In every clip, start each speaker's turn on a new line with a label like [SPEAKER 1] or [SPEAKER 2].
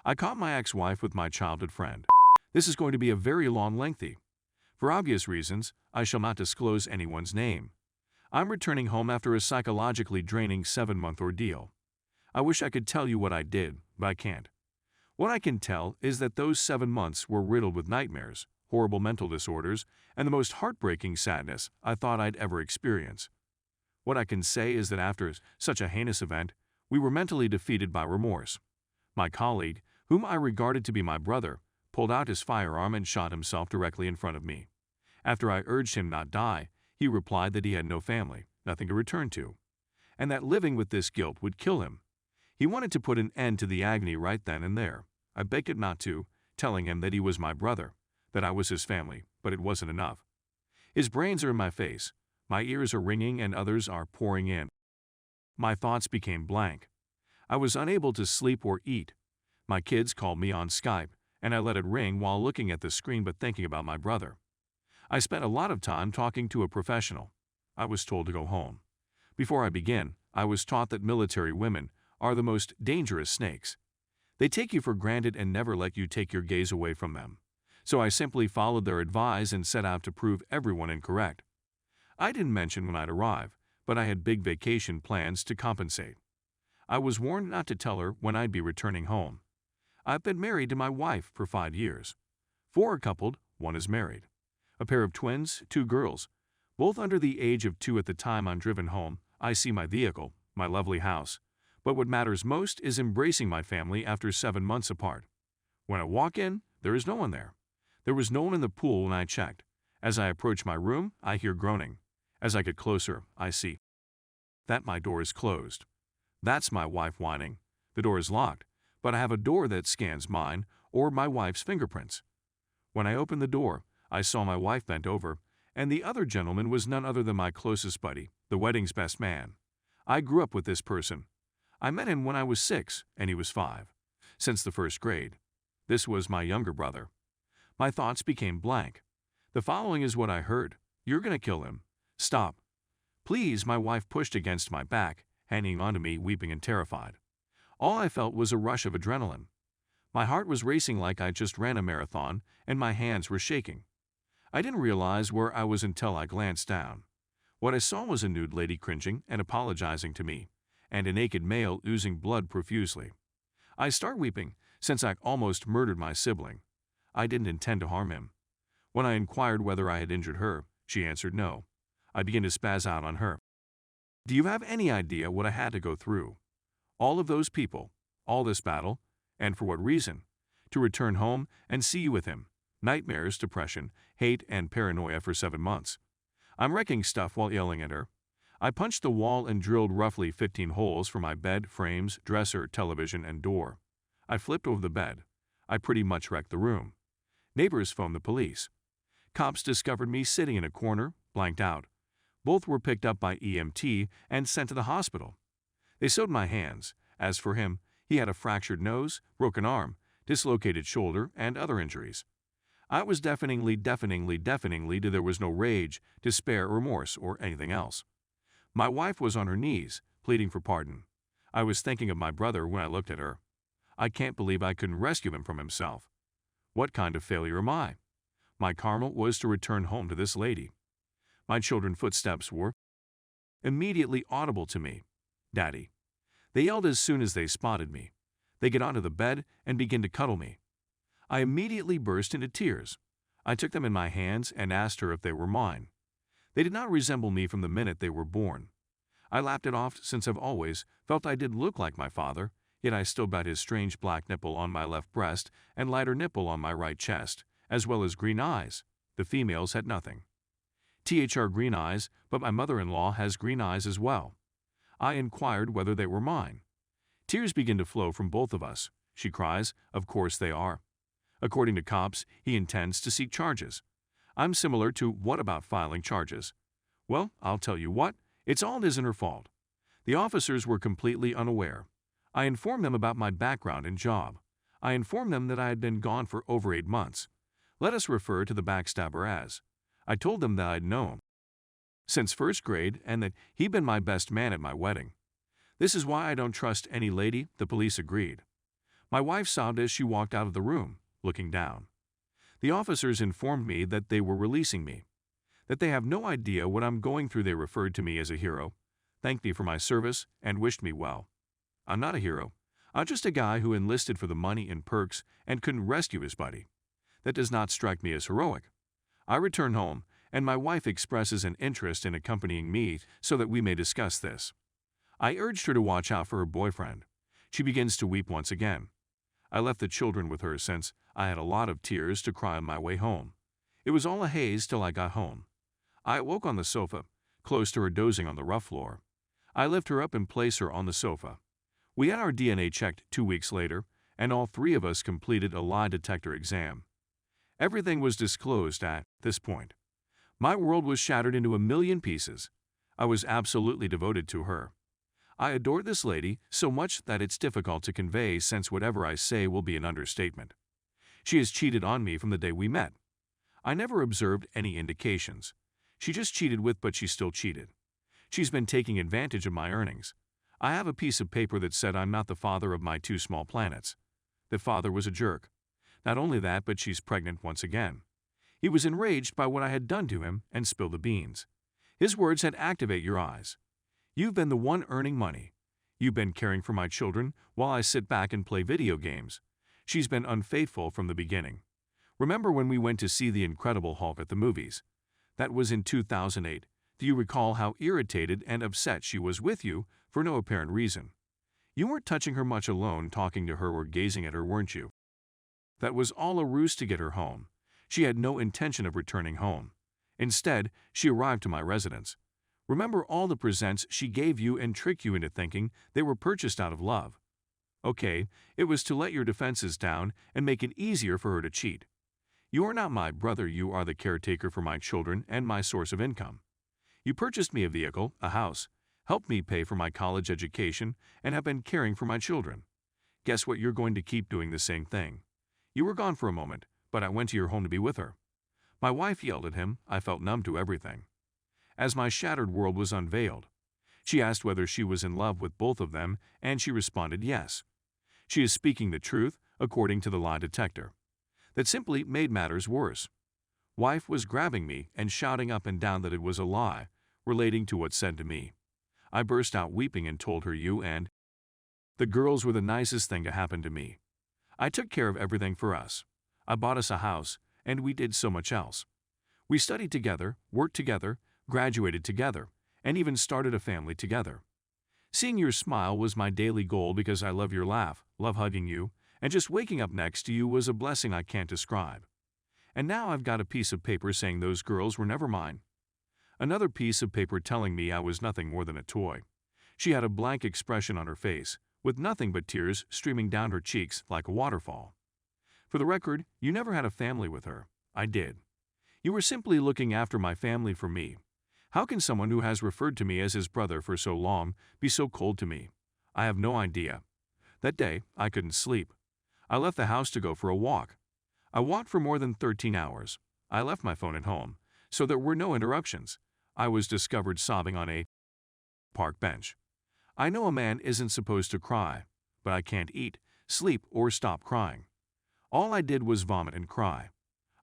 [SPEAKER 1] I caught my ex-wife with my childhood friend. This is going to be a very long lengthy. For obvious reasons, I shall not disclose anyone's name. I'm returning home after a psychologically draining 7-month ordeal. I wish I could tell you what I did, but I can't. What I can tell is that those 7 months were riddled with nightmares, horrible mental disorders, and the most heartbreaking sadness I thought I'd ever experience. What I can say is that after such a heinous event, we were mentally defeated by remorse. My colleague, whom I regarded to be my brother, pulled out his firearm and shot himself directly in front of me. After I urged him not die, he replied that he had no family, nothing to return to, and that living with this guilt would kill him. He wanted to put an end to the agony right then and there. I begged him not to, telling him that he was my brother, that I was his family, but it wasn't enough. His brains are in my face, my ears are ringing and others are pouring in. My thoughts became blank. I was unable to sleep or eat. My kids called me on Skype, and I let it ring while looking at the screen but thinking about my brother. I spent a lot of time talking to a professional. I was told to go home. Before I begin, I was taught that military women are the most dangerous snakes. They take you for granted and never let you take your gaze away from them. So I simply followed their advice and set out to prove everyone incorrect. I didn't mention when I'd arrive, but I had big vacation plans to compensate. I was warned not to tell her when I'd be returning home. I've been married to my wife for 5 years. 4 are coupled, 1 is married. A pair of twins, 2 girls, both under the age of 2 at the time I'm driven home. I see my vehicle, my lovely house. But what matters most is embracing my family after 7 months apart. When I walk in, there is no one there. There was no one in the pool when I checked. As I approach my room, I hear groaning. As I get closer, I see that my door is closed. That's my wife whining. The door is locked, but I have a door that scans mine or my wife's fingerprints. When I opened the door, I saw my wife bent over, and the other gentleman was none other than my closest buddy, the wedding's best man. I grew up with this person. I met him when I was 6 and he was 5. Since the 1st grade. This was my younger brother. My thoughts became blank. The following is what I heard. You're gonna kill him. Stop. Please, my wife pushed against my back, hanging onto me, weeping and terrified. All I felt was a rush of adrenaline. My heart was racing like I just ran a marathon, and my hands were shaking. I didn't realize where I was until I glanced down. What I saw was a nude lady cringing and apologizing to me, and a naked male oozing blood profusely. I start weeping, since I almost murdered my sibling. I didn't intend to harm him. When I inquired whether I had injured her, she answered no. I began to spaz out on her. Do you have any idea what I had to go through? All of those people, all this battle, and for what reason? To return home and see you with him. Nightmares, depression, hate, and paranoia for 7 months. I'm wrecking stuff while yelling at her. I punched the wall and drilled roughly 15 holes for my bed, frames, dresser, television, and door. I flipped over the bed. I pretty much wrecked the room. Neighbors phoned the police. Cops discovered me sitting in a corner, blanked out. Both were picked up by EMT and sent to the hospital. They sewed my hands. As for him, he had a fractured nose, broken arm, dislocated shoulder, and other injuries. I was deafeningly there was no rage, despair, remorse, or anything else. My wife was on her knees, pleading for pardon. I was thinking of my brother when I looked at her. I can't believe I couldn't rescue him from himself. What kind of failure am I? My karma was to return home to this lady. My children's footsteps were immediately audible to me. Daddy. They yelled as soon as they spotted me. They get onto the bed and begin to cuddle me. I immediately burst into tears. I took them in my hands and asked her if they were mine. They did not resemble me from the minute they were born. I laughed it off since I've always felt I did look like my father, yet I still got his strange black nipple on my left breast and lighter nipple on my right chest, as well as green eyes. The females had nothing. THR green eyes, but my mother-in-law has green eyes as well. I inquired whether they were mine. Tears begin to flow from both of us. She cries, "Of course they are." According to cops, he intends to seek charges. I'm similar to what about filing charges? Well, I'll tell you what, it's all isn't her fault. The officers were completely unaware. I informed them about my background and job. I informed them that I had been gone for over 8 months. Let us refer to the backstabber as. I told them that I'd known since 1st grade and that he'd been my best man at my wedding. This is why I don't trust any lady, the police agreed. My wife sobbed as she walked out of the room, looking down. The officers informed me that they were releasing me, that they have no idea what I'm going through. They referred to me as a hero, thanked me for my service, and wished me well. I'm not a hero. I'm just a guy who enlisted for the money and perks and couldn't rescue his buddy. That does not strike me as heroic. I return home, and my wife expresses an interest in accompanying me so that we may discuss this. I urged her to watch out for her boyfriend. She begins to weep once again. I left the children with her since I had a lot of tears to cry on my way home. It was all a haze till I got home. I awoke on the sofa, close to her dozing on the rough floor. I lift her up and place her on the sofa. We had our DNA checked 2 weeks later, and all 3 of us completed a lie detector exam. Everything was disclosed at this point. My world was shattered into a million pieces. I was absolutely devoted to her. I adored this lady so much that it's difficult to convey, since whatever I say will be an understatement. She has cheated on me from the day we met. I never observed any indications. She just cheated with, but she still cheated. She's been taking advantage of my earnings. I have a piece of paper that said I'm not the father of my 2 small planets. The father was a jerk. Not only that, but she's pregnant once again. He was enraged by what I had done to him and spilled the beans. His words had "Activate your eyes. You've been the one earning money. You've been caring for my children while I sit back and play video games. She's been unfaithful from the beginning. Remember when we went to see The Incredible Hulk at the movies? That was in 2008. Do you recall how irritated and upset she was with you for no apparent reason? You weren't touching her much alone, talking to her or gazing at her, weren't you? That was all a ruse to get her home. She had no intention of returning home. Instead, she arrived to my residence. Remember all the presents she gave you and tricked you into thinking they were purchased out of love. Okay, it was to let your defenses down and make it easier for her to cheat. You are not my brother. You are the caretaker for my children and my source of income. You purchased me a vehicle, a house, helped me pay for my college education, and have been caring for my children. Guess what? You're going to keep doing the same thing. You were gone for a moment, but I went to your home to be with her. My wife yelled at him. I felt numb to everything. As my shattered world was unveiled, she asked whether she was in love with both of them, and she responded yes. She is speaking the truth, according to the lie detector. That simply made matters worse. Wife was grabbing me and shouting up and down that it was a lie, relating to what's said to me. I burst out weeping and told her you and the girls were the nicest thing to happen to me. I took care of everything for us. I bought us a house, and we did so much else. We studied together, worked together, graduated together, and even started a family together. Seeing your smile was my daily goal because I love your laugh, love hugging you, and just waking up next to you was a blessing I can't describe. And now I've got a piece of paper saying those girls were never mine. Another piece of paper telling me I was nothing more than a toy. She had a blank expression on her face, with nothing but tears streaming down her cheeks like a waterfall. For the record, you never had a family with her. I did. You were simply looking after my family for me. How can someone who has referred to me as his brother for so long be so cold to me? I have no idea. That day, I couldn't sleep. I left the house to go for a walk. I walked for more than 13 hours. I left my phone at home, so there were no interruptions. I was discovered sobbing on a park bench. I know a man isn't supposed to cry, but I can't eat, sleep, or stop crying. All I did was vomit and cry.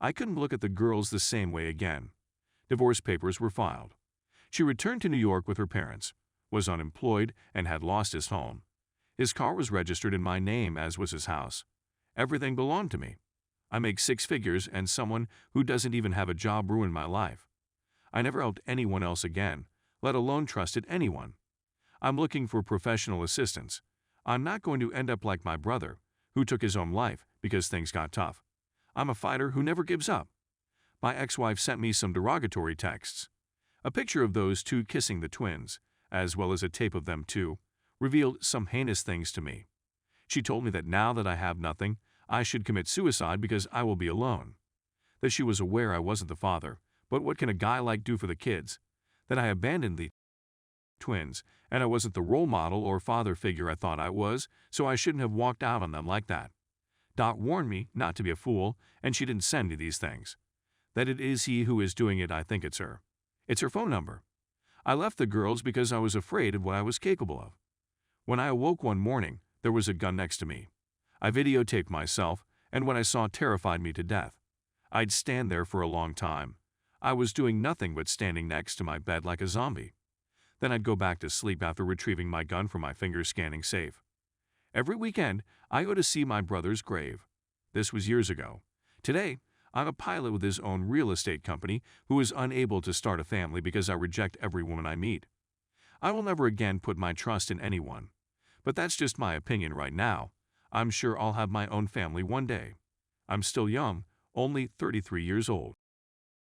[SPEAKER 1] I couldn't look at the girls the same way again. Divorce papers were filed. She returned to New York with her parents, was unemployed, and had lost his home. His car was registered in my name, as was his house. Everything belonged to me. I make 6 figures, and someone who doesn't even have a job ruined my life. I never helped anyone else again, let alone trusted anyone. I'm looking for professional assistance. I'm not going to end up like my brother, who took his own life because things got tough. I'm a fighter who never gives up. My ex-wife sent me some derogatory texts. A picture of those 2 kissing the twins, as well as a tape of them too, revealed some heinous things to me. She told me that now that I have nothing, I should commit suicide because I will be alone. That she was aware I wasn't the father, but what can a guy like do for the kids? That I abandoned the twins, and I wasn't the role model or father figure I thought I was, so I shouldn't have walked out on them like that. Dot warned me not to be a fool, and she didn't send me these things. That it is he who is doing it. I think it's her. It's her phone number. I left the girls because I was afraid of what I was capable of. When I awoke one morning, there was a gun next to me. I videotaped myself, and what I saw terrified me to death. I'd stand there for a long time. I was doing nothing but standing next to my bed like a zombie. Then I'd go back to sleep after retrieving my gun from my finger-scanning safe. Every weekend, I go to see my brother's grave. This was years ago. Today, I'm a pilot with his own real estate company who is unable to start a family because I reject every woman I meet. I will never again put my trust in anyone. But that's just my opinion right now. I'm sure I'll have my own family one day. I'm still young, only 33 years old.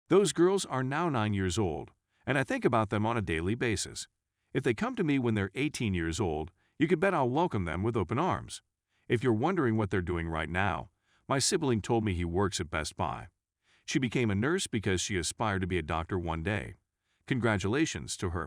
[SPEAKER 1] Those girls are now 9 years old, and I think about them on a daily basis. If they come to me when they're 18 years old, you can bet I'll welcome them with open arms. If you're wondering what they're doing right now, my sibling told me he works at Best Buy. She became a nurse because she aspired to be a doctor one day. Congratulations to her.